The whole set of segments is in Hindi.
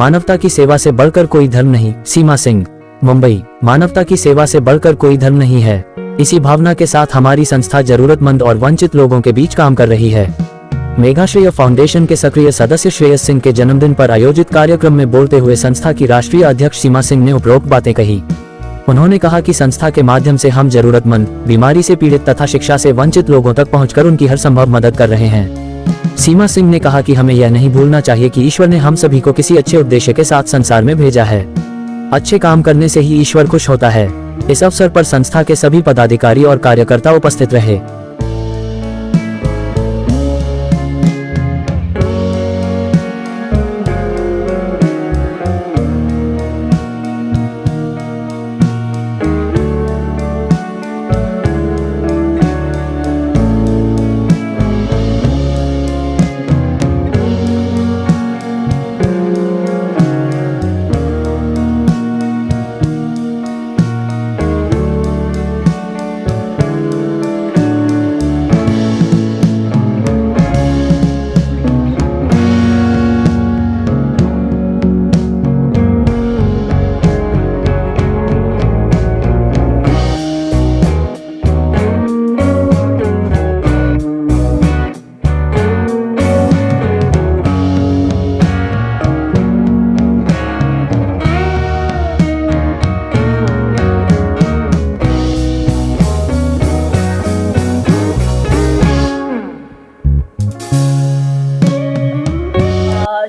मानवता की सेवा से बढ़कर कोई धर्म नहीं। सीमा सिंह, मुंबई। मानवता की सेवा से बढ़कर कोई धर्म नहीं है। इसी भावना के साथ हमारी संस्था जरूरतमंद और वंचित लोगों के बीच काम कर रही है। मेघाश्रेय फाउंडेशन के सक्रिय सदस्य श्रेयस सिंह के जन्मदिन पर आयोजित कार्यक्रम में बोलते हुए संस्था की राष्ट्रीय अध्यक्ष सीमा सिंह ने उपरोक्त बातें कही। उन्होंने कहा कि संस्था के माध्यम से हम जरूरतमंद, बीमारी से पीड़ित तथा शिक्षा से वंचित लोगों तक पहुंचकर उनकी हर संभव मदद कर रहे हैं। सीमा सिंह ने कहा कि हमें यह नहीं भूलना चाहिए कि ईश्वर ने हम सभी को किसी अच्छे उद्देश्य के साथ संसार में भेजा है। अच्छे काम करने से ही ईश्वर खुश होता है। इस अवसर पर संस्था के सभी पदाधिकारी और कार्यकर्ता उपस्थित रहे।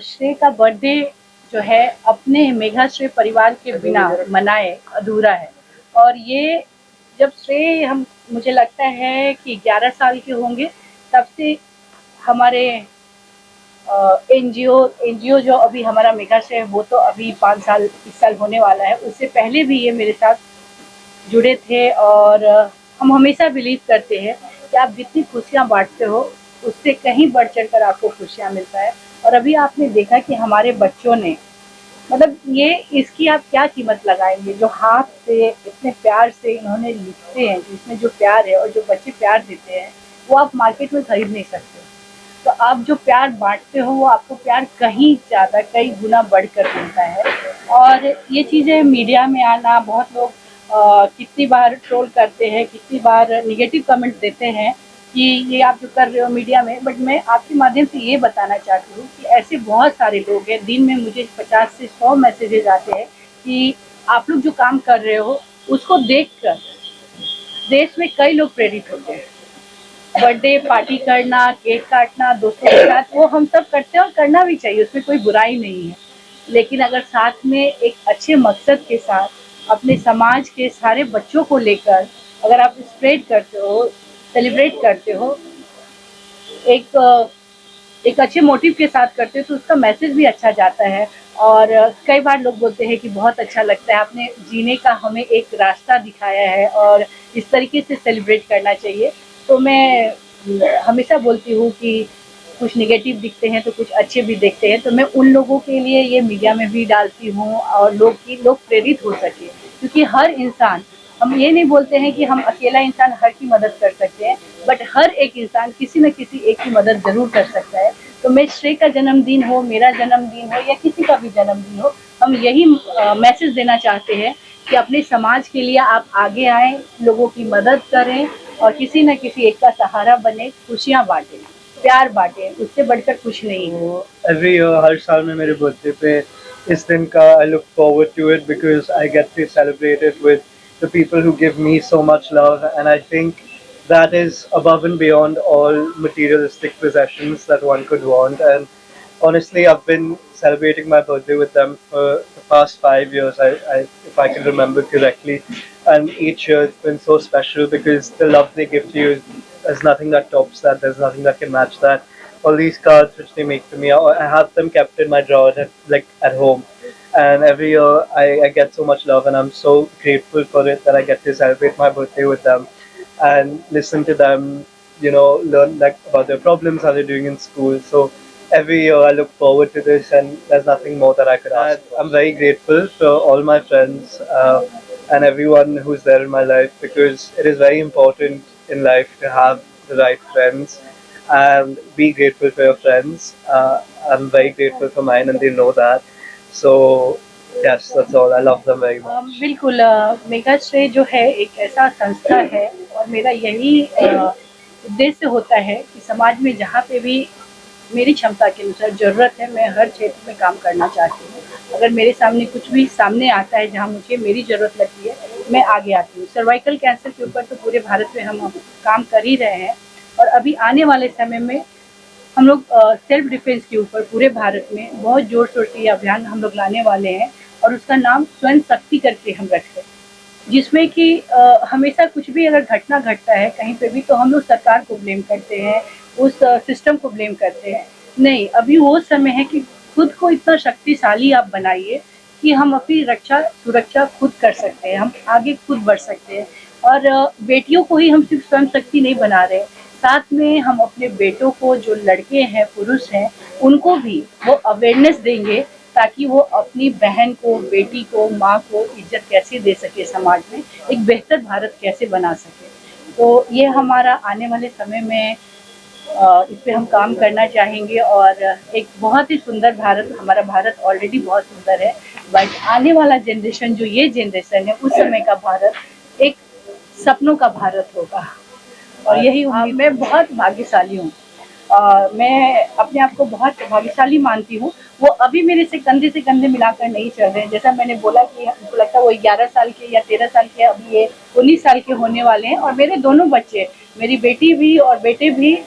श्रेय का बर्थडे जो है अपने मेघाश्रेय परिवार के बिना मनाए अधूरा है। और ये जब श्रेय मुझे लगता है कि 11 साल के होंगे तब से हमारे एनजीओ जो अभी हमारा मेघाश्रेय है वो तो अभी 5 साल इस साल होने वाला है। उससे पहले भी ये मेरे साथ जुड़े थे और हम हमेशा बिलीव करते हैं कि आप जितनी खुशियाँ बांटते हो उससे कहीं बढ़ चढ़ कर आपको खुशियाँ मिलता है। और अभी आपने देखा कि हमारे बच्चों ने मतलब ये इसकी आप क्या कीमत लगाएंगे, जो हाथ से इतने प्यार से इन्होंने लिखते हैं, जिसमें जो प्यार है और जो बच्चे प्यार देते हैं वो आप मार्केट में खरीद नहीं सकते। तो आप जो प्यार बांटते हो वो आपको प्यार कहीं ज़्यादा कई गुना बढ़कर मिलता है। और ये चीज़ें मीडिया में आना, बहुत लोग कितनी बार ट्रोल करते हैं, कितनी बार निगेटिव कमेंट देते हैं कि ये आप जो कर रहे हो मीडिया में, बट मैं आपके माध्यम से ये बताना चाहती हूँ कि ऐसे बहुत सारे लोग हैं। दिन में मुझे 50 से 100 मैसेजेस आते हैं कि आप लोग जो काम कर रहे हो उसको देखकर देश में कई लोग प्रेरित होते हैं। बर्थडे पार्टी करना, केक काटना दोस्तों के साथ, वो हम सब करते हैं और करना भी चाहिए, उसमें कोई बुराई नहीं है। लेकिन अगर साथ में एक अच्छे मकसद के साथ अपने समाज के सारे बच्चों को लेकर अगर आप स्प्रेड करते हो, सेलिब्रेट करते हो, एक अच्छे मोटिव के साथ करते हो तो उसका मैसेज भी अच्छा जाता है। और कई बार लोग बोलते हैं कि बहुत अच्छा लगता है, आपने जीने का हमें एक रास्ता दिखाया है और इस तरीके से सेलिब्रेट करना चाहिए। तो मैं हमेशा बोलती हूँ कि कुछ नेगेटिव दिखते हैं तो कुछ अच्छे भी दिखते हैं, तो मैं उन लोगों के लिए ये मीडिया में भी डालती हूँ और लोग प्रेरित हो सके। क्योंकि हर इंसान, हम ये नहीं बोलते हैं कि हम अकेला इंसान हर की मदद कर सकते हैं, बट हर एक इंसान किसी न किसी एक की मदद जरूर कर सकता है। तो मैं श्रेय का जन्मदिन हो, मेरा जन्मदिन हो या किसी का भी जन्मदिन हो, हम यही मैसेज देना चाहते हैं कि अपने समाज के लिए आप आगे आएँ, लोगों की मदद करें और किसी न किसी एक का सहारा बने, खुशियाँ बांटें, प्यार बांटें, उससे बढ़कर कुछ नहीं है। एवरी ईयर हर साल में मेरे बर्थडे पे इस दिन का I look forward to it because I get to celebrate it with the people who give me so much love, and I think that is above and beyond all materialistic possessions that one could want. And honestly, I've been celebrating my birthday with them for the past 5 years, if I can remember correctly, and each year it's been so special because the love they give to you is nothing that tops that. There's nothing that can match that. All these cards which they make to me, I have them kept in my drawer at home. And every year I get so much love, and I'm so grateful for it that I get to celebrate my birthday with them and listen to them, learn about their problems, how they're doing in school. So every year I look forward to this, and there's nothing more that I could ask. I'm very grateful for all my friends and everyone who's there in my life, because it is very important in life to have the right friends and be grateful for your friends. I'm very grateful for mine, and they know that. So yes, that's all. I love them very much. बिल्कुल मेघाश्रय जो है एक ऐसा संस्था है और मेरा यही उद्देश्य होता है कि समाज में जहाँ पे भी मेरी क्षमता के अनुसार ज़रूरत है, मैं हर क्षेत्र में काम करना चाहती हूँ। अगर मेरे सामने कुछ भी सामने आता है जहाँ मुझे मेरी ज़रूरत लगती है, मैं आगे आती हूँ। सर्वाइकल कैंसर के ऊपर तो पूरे भारत में हम काम कर ही रहे हैं और अभी आने वाले समय में हम लोग सेल्फ डिफेंस के ऊपर पूरे भारत में बहुत जोर शोर से ये अभियान हम लोग लाने वाले हैं और उसका नाम स्वयं शक्ति करके हम रखते हैं, जिसमें कि हमेशा कुछ भी अगर घटना घटता है कहीं पे भी तो हम लोग सरकार को ब्लेम करते हैं, उस सिस्टम को ब्लेम करते हैं। नहीं, अभी वो समय है कि खुद को इतना शक्तिशाली आप बनाइए कि हम अपनी रक्षा सुरक्षा खुद कर सकते हैं, हम आगे खुद बढ़ सकते हैं। और बेटियों को ही हम सिर्फ स्वयं शक्ति नहीं बना रहे, साथ में हम अपने बेटों को, जो लड़के हैं पुरुष हैं, उनको भी वो अवेयरनेस देंगे ताकि वो अपनी बहन को, बेटी को, माँ को इज्जत कैसे दे सके, समाज में एक बेहतर भारत कैसे बना सके। तो ये हमारा आने वाले समय में इस पे हम काम करना चाहेंगे और एक बहुत ही सुंदर भारत, हमारा भारत ऑलरेडी बहुत सुंदर है, बट आने वाला जनरेशन जो ये जनरेशन है, उस समय का भारत एक सपनों का भारत होगा और यही उम्मीद। मैं बहुत भाग्यशाली हूँ, मैं अपने आप को बहुत भाग्यशाली मानती हूँ। वो अभी मेरे से कंधे मिलाकर नहीं चल रहे हैं, जैसा मैंने बोला कि हमको लगता है वो 11 साल के या 13 साल के, अभी ये 19 साल के होने वाले हैं और मेरे दोनों बच्चे, मेरी बेटी भी और बेटे भी,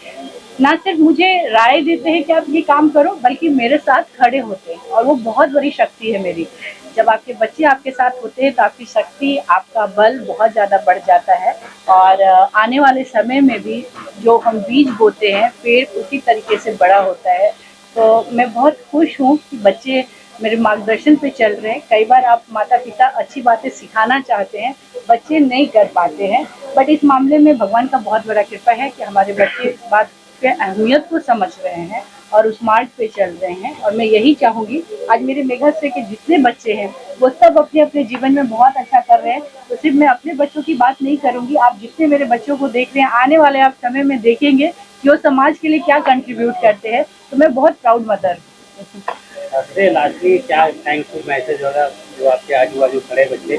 ना सिर्फ मुझे राय देते हैं कि आप ये काम करो, बल्कि मेरे साथ खड़े होते हैं और वो बहुत बड़ी शक्ति है मेरी। जब आपके बच्चे आपके साथ होते हैं तो आपकी शक्ति, आपका बल बहुत ज़्यादा बढ़ जाता है और आने वाले समय में भी जो हम बीज बोते हैं, पेड़ उसी तरीके से बड़ा होता है। तो मैं बहुत खुश हूँ कि बच्चे मेरे मार्गदर्शन पे चल रहे हैं। कई बार आप माता पिता अच्छी बातें सिखाना चाहते हैं, बच्चे नहीं कर पाते हैं, बट इस मामले में भगवान का बहुत बड़ा कृपा है कि हमारे बच्चे इस बात के अहमियत को समझ रहे हैं और उस मार्ग पे चल रहे हैं। और मैं यही चाहूँगी, आज मेरे मेघाश्रय के जितने बच्चे हैं वो सब अपने अपने जीवन में बहुत अच्छा कर रहे हैं। तो सिर्फ मैं अपने बच्चों की बात नहीं करूँगी, आप जितने मेरे बच्चों को देख रहे हैं, आने वाले आप समय में देखेंगे कि वो समाज के लिए क्या कंट्रीब्यूट करते हैं। तो मैं बहुत प्राउड मदर हूँ। लास्टली क्या थैंक्सफुल मैसेज होगा जो आपके आजू बाजू खड़े बच्चे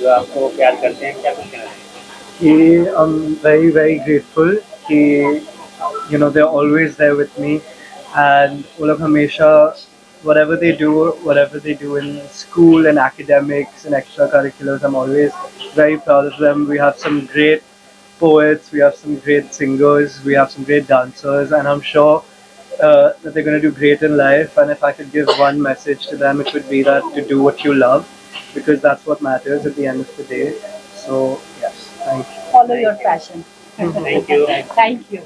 जो आपको प्यार करते हैं, क्या कुछ कहना है? I'm very very grateful कि they're always there with me and वो लोग हमेशा whatever they do in school and academics and extracurriculars, I'm always very proud of them. We have some great poets, we have some great singers, we have some great dancers, and I'm sure that they're going to do great in life. And if I could give one message to them, it would be that to do what you love, because that's what matters at the end of the day. So yes, thank you. Follow your passion. Thank you. Thank you.